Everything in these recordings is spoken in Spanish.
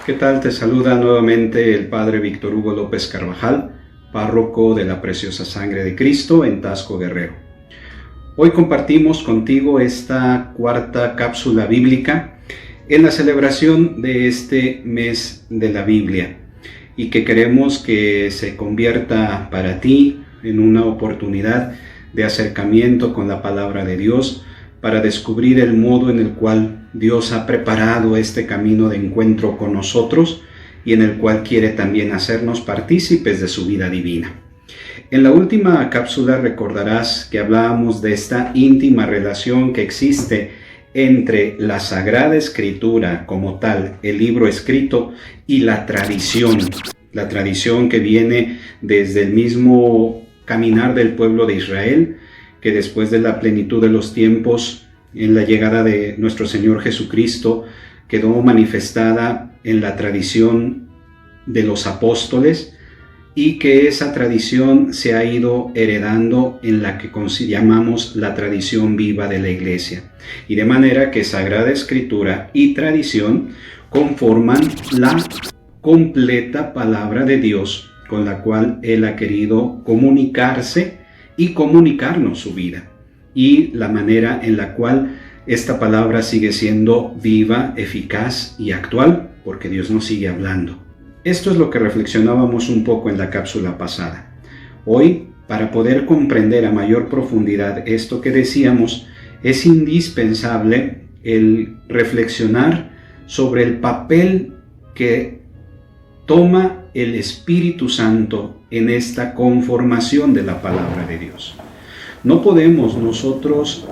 ¿Qué tal? Te saluda nuevamente el Padre Víctor Hugo López Carvajal, párroco de la Preciosa Sangre de Cristo en Taxco, Guerrero. Hoy compartimos contigo esta cuarta cápsula bíblica en la celebración de este mes de la Biblia y que queremos que se convierta para ti en una oportunidad de acercamiento con la palabra de Dios para descubrir el modo en el cual Dios ha preparado este camino de encuentro con nosotros y en el cual quiere también hacernos partícipes de su vida divina. En la última cápsula recordarás que hablábamos de esta íntima relación que existe entre la Sagrada Escritura como tal, el libro escrito, y la tradición que viene desde el mismo caminar del pueblo de Israel, que después de la plenitud de los tiempos, en la llegada de nuestro Señor Jesucristo, quedó manifestada en la tradición de los apóstoles y que esa tradición se ha ido heredando en la que llamamos la tradición viva de la Iglesia. Y de manera que Sagrada Escritura y tradición conforman la completa palabra de Dios con la cual Él ha querido comunicarse y comunicarnos su vida, y la manera en la cual esta palabra sigue siendo viva, eficaz y actual, porque Dios nos sigue hablando. Esto es lo que reflexionábamos un poco en la cápsula pasada. Hoy, para poder comprender a mayor profundidad esto que decíamos, es indispensable el reflexionar sobre el papel que toma el Espíritu Santo en esta conformación de la palabra de Dios. No podemos nosotros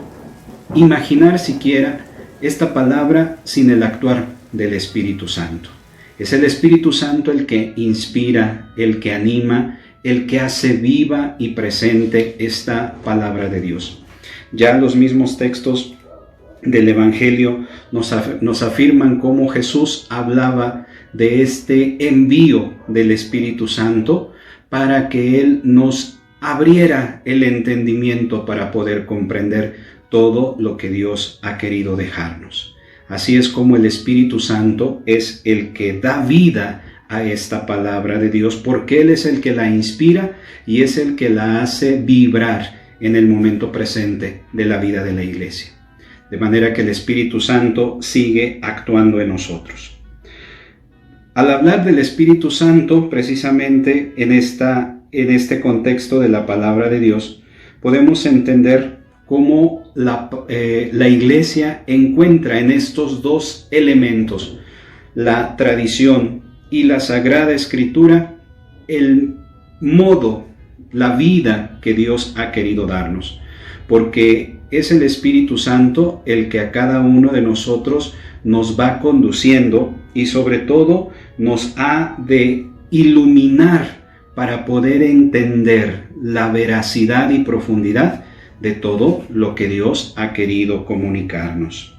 imaginar siquiera esta palabra sin el actuar del Espíritu Santo. Es el Espíritu Santo el que inspira, el que anima, el que hace viva y presente esta palabra de Dios. Ya los mismos textos del Evangelio nos afirman cómo Jesús hablaba de este envío del Espíritu Santo para que Él nos abriera el entendimiento para poder comprender todo lo que Dios ha querido dejarnos. Así es como el Espíritu Santo es el que da vida a esta palabra de Dios, porque Él es el que la inspira y es el que la hace vibrar en el momento presente de la vida de la Iglesia. De manera que el Espíritu Santo sigue actuando en nosotros. Al hablar del Espíritu Santo, precisamente en este contexto de la palabra de Dios, podemos entender cómo la Iglesia encuentra en estos dos elementos, la tradición y la Sagrada Escritura, el modo, la vida que Dios ha querido darnos. Porque es el Espíritu Santo el que a cada uno de nosotros nos va conduciendo y sobre todo nos ha de iluminar para poder entender la veracidad y profundidad de todo lo que Dios ha querido comunicarnos.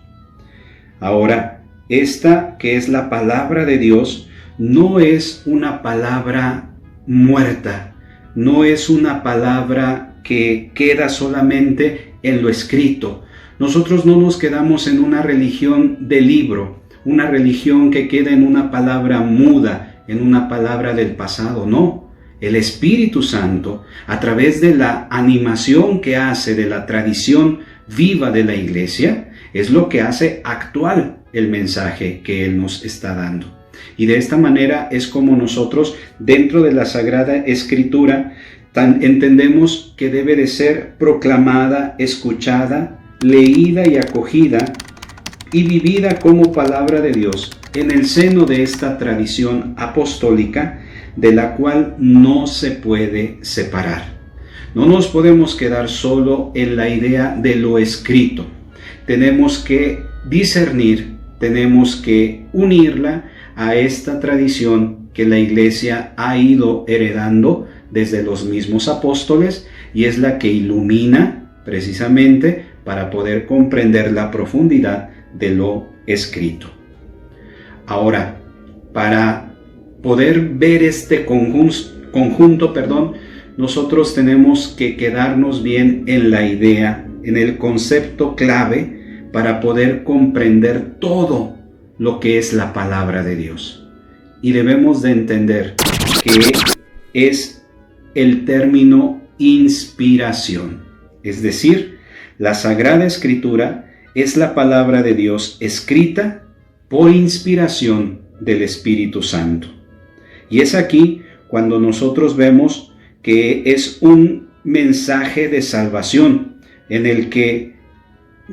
Ahora, esta que es la palabra de Dios no es una palabra muerta, no es una palabra que queda solamente en lo escrito. Nosotros no nos quedamos en una religión de libro, una religión que queda en una palabra muda, en una palabra del pasado, no. El Espíritu Santo, a través de la animación que hace de la tradición viva de la Iglesia, es lo que hace actual el mensaje que Él nos está dando. Y de esta manera es como nosotros, dentro de la Sagrada Escritura, entendemos que debe de ser proclamada, escuchada, leída y acogida y vivida como palabra de Dios en el seno de esta tradición apostólica de la cual no se puede separar. No nos podemos quedar solo en la idea de lo escrito. Tenemos que discernir, tenemos que unirla a esta tradición que la Iglesia ha ido heredando desde los mismos apóstoles y es la que ilumina precisamente para poder comprender la profundidad de lo escrito. Ahora, para poder ver este conjunto, nosotros tenemos que quedarnos bien en la idea, en el concepto clave para poder comprender todo lo que es la palabra de Dios. y debemos de entender que es el término inspiración. Es decir, la Sagrada Escritura es la palabra de Dios escrita por inspiración del Espíritu Santo. Y es aquí cuando nosotros vemos que es un mensaje de salvación en el que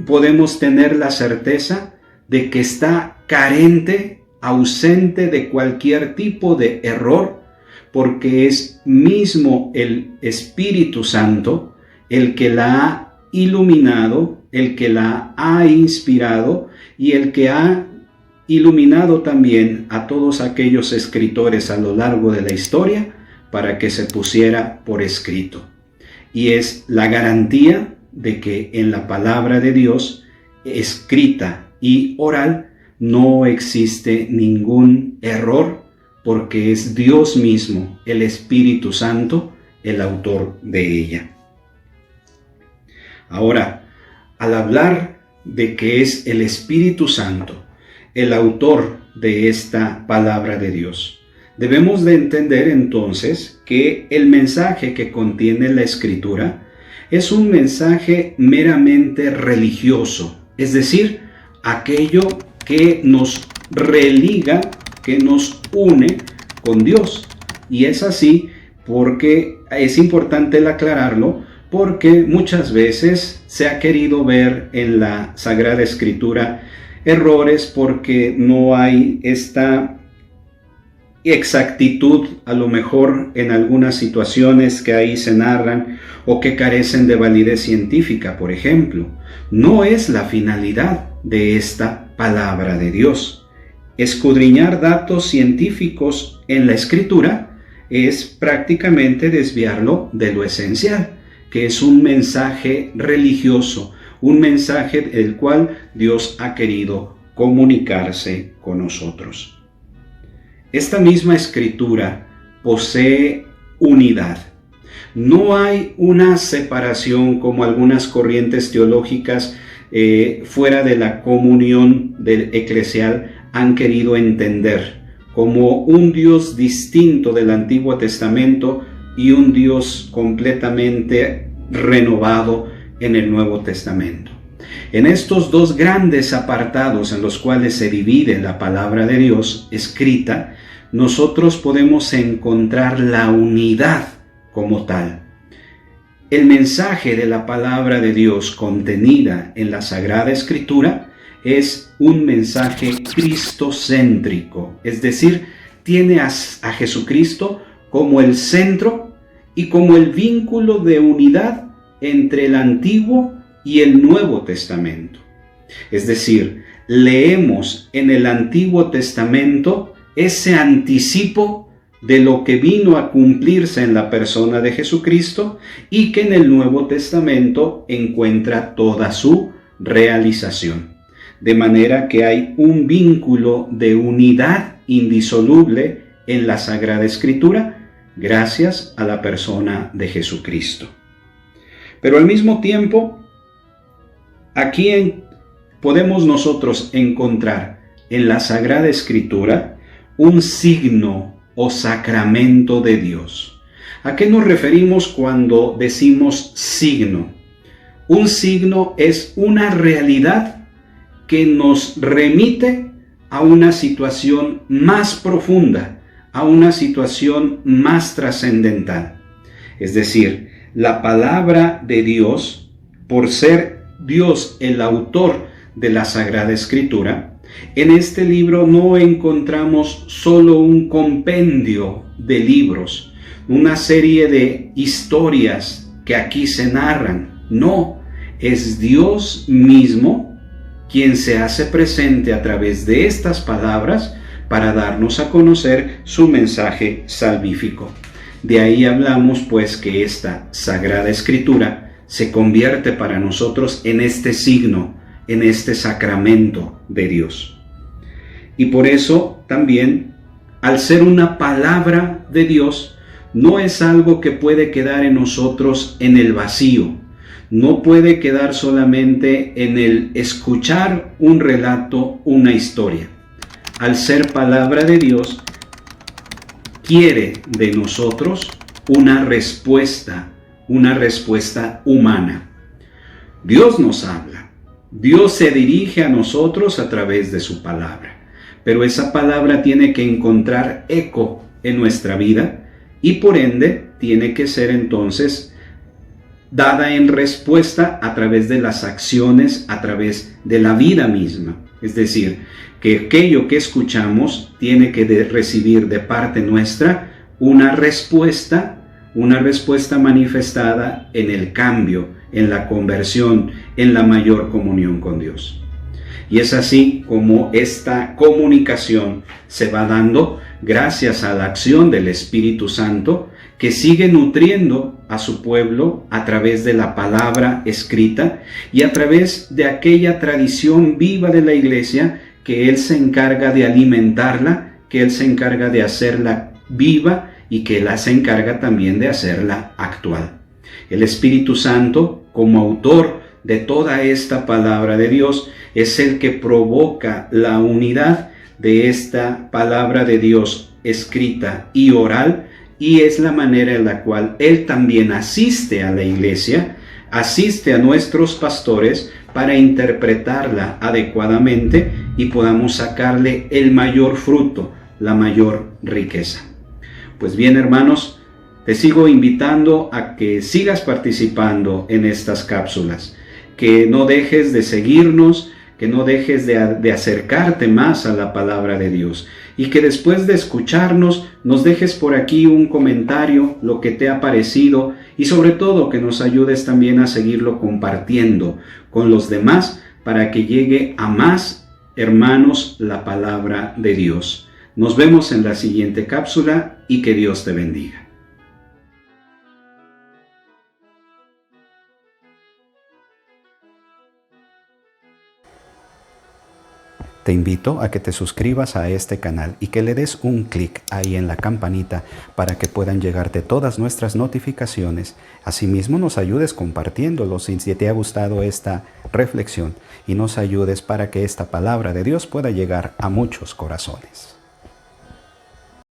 podemos tener la certeza de que está carente, ausente de cualquier tipo de error, porque es mismo el Espíritu Santo el que la ha iluminado, el que la ha inspirado y el que ha iluminado también a todos aquellos escritores a lo largo de la historia para que se pusiera por escrito. Y es la garantía de que en la palabra de Dios, escrita y oral, no existe ningún error, porque es Dios mismo, el Espíritu Santo, el autor de ella. Ahora, al hablar de que es el Espíritu Santo el autor de esta palabra de Dios, debemos de entender entonces que el mensaje que contiene la Escritura es un mensaje meramente religioso, es decir, aquello que nos religa, que nos une con Dios. Y es así porque es importante el aclararlo, porque muchas veces se ha querido ver en la Sagrada Escritura errores porque no hay esta exactitud, a lo mejor en algunas situaciones que ahí se narran o que carecen de validez científica, por ejemplo. No es la finalidad de esta palabra de Dios. Escudriñar datos científicos en la Escritura es prácticamente desviarlo de lo esencial, que es un mensaje religioso, un mensaje del cual Dios ha querido comunicarse con nosotros. Esta misma Escritura posee unidad. No hay una separación como algunas corrientes teológicas fuera de la comunión eclesial han querido entender, como un Dios distinto del Antiguo Testamento y un Dios completamente renovado en el Nuevo Testamento. En estos dos grandes apartados en los cuales se divide la palabra de Dios escrita, nosotros podemos encontrar la unidad como tal. El mensaje de la palabra de Dios contenida en la Sagrada Escritura es un mensaje cristocéntrico, es decir, tiene a Jesucristo como el centro y como el vínculo de unidad entre el Antiguo y el Nuevo Testamento. Es decir, leemos en el Antiguo Testamento ese anticipo de lo que vino a cumplirse en la persona de Jesucristo y que en el Nuevo Testamento encuentra toda su realización. De manera que hay un vínculo de unidad indisoluble en la Sagrada Escritura gracias a la persona de Jesucristo. Pero al mismo tiempo, aquí podemos nosotros encontrar en la Sagrada Escritura un signo o sacramento de Dios. ¿A qué nos referimos cuando decimos signo? Un signo es una realidad que nos remite a una situación más profunda, a una situación más trascendental. Es decir, la palabra de Dios, por ser Dios el autor de la Sagrada Escritura, en este libro no encontramos solo un compendio de libros, una serie de historias que aquí se narran. No, es Dios mismo quien se hace presente a través de estas palabras para darnos a conocer su mensaje salvífico. De ahí hablamos pues que esta Sagrada Escritura se convierte para nosotros en este signo, en este sacramento de Dios. Y por eso también, al ser una palabra de Dios, no es algo que puede quedar en nosotros en el vacío, no puede quedar solamente en el escuchar un relato, una historia. Al ser palabra de Dios, quiere de nosotros una respuesta humana. Dios nos habla, Dios se dirige a nosotros a través de su palabra, pero esa palabra tiene que encontrar eco en nuestra vida y por ende tiene que ser entonces dada en respuesta a través de las acciones, a través de la vida misma. Es decir, que aquello que escuchamos tiene que recibir de parte nuestra una respuesta manifestada en el cambio, en la conversión, en la mayor comunión con Dios. Y es así como esta comunicación se va dando gracias a la acción del Espíritu Santo, que sigue nutriendo a su pueblo a través de la palabra escrita y a través de aquella tradición viva de la iglesia que Él se encarga de alimentarla, que Él se encarga de hacerla viva y que Él se encarga también de hacerla actual. El Espíritu Santo, como autor de toda esta palabra de Dios, es el que provoca la unidad de esta palabra de Dios escrita y oral, y es la manera en la cual Él también asiste a la iglesia, asiste a nuestros pastores para interpretarla adecuadamente y podamos sacarle el mayor fruto, la mayor riqueza. Pues bien, hermanos, te sigo invitando a que sigas participando en estas cápsulas, que no dejes de seguirnos, que no dejes de acercarte más a la palabra de Dios y que después de escucharnos nos dejes por aquí un comentario, lo que te ha parecido y sobre todo que nos ayudes también a seguirlo compartiendo con los demás para que llegue a más hermanos la palabra de Dios. Nos vemos en la siguiente cápsula y que Dios te bendiga. Te invito a que te suscribas a este canal y que le des un clic ahí en la campanita para que puedan llegarte todas nuestras notificaciones. Asimismo, nos ayudes compartiéndolo si te ha gustado esta reflexión y nos ayudes para que esta palabra de Dios pueda llegar a muchos corazones.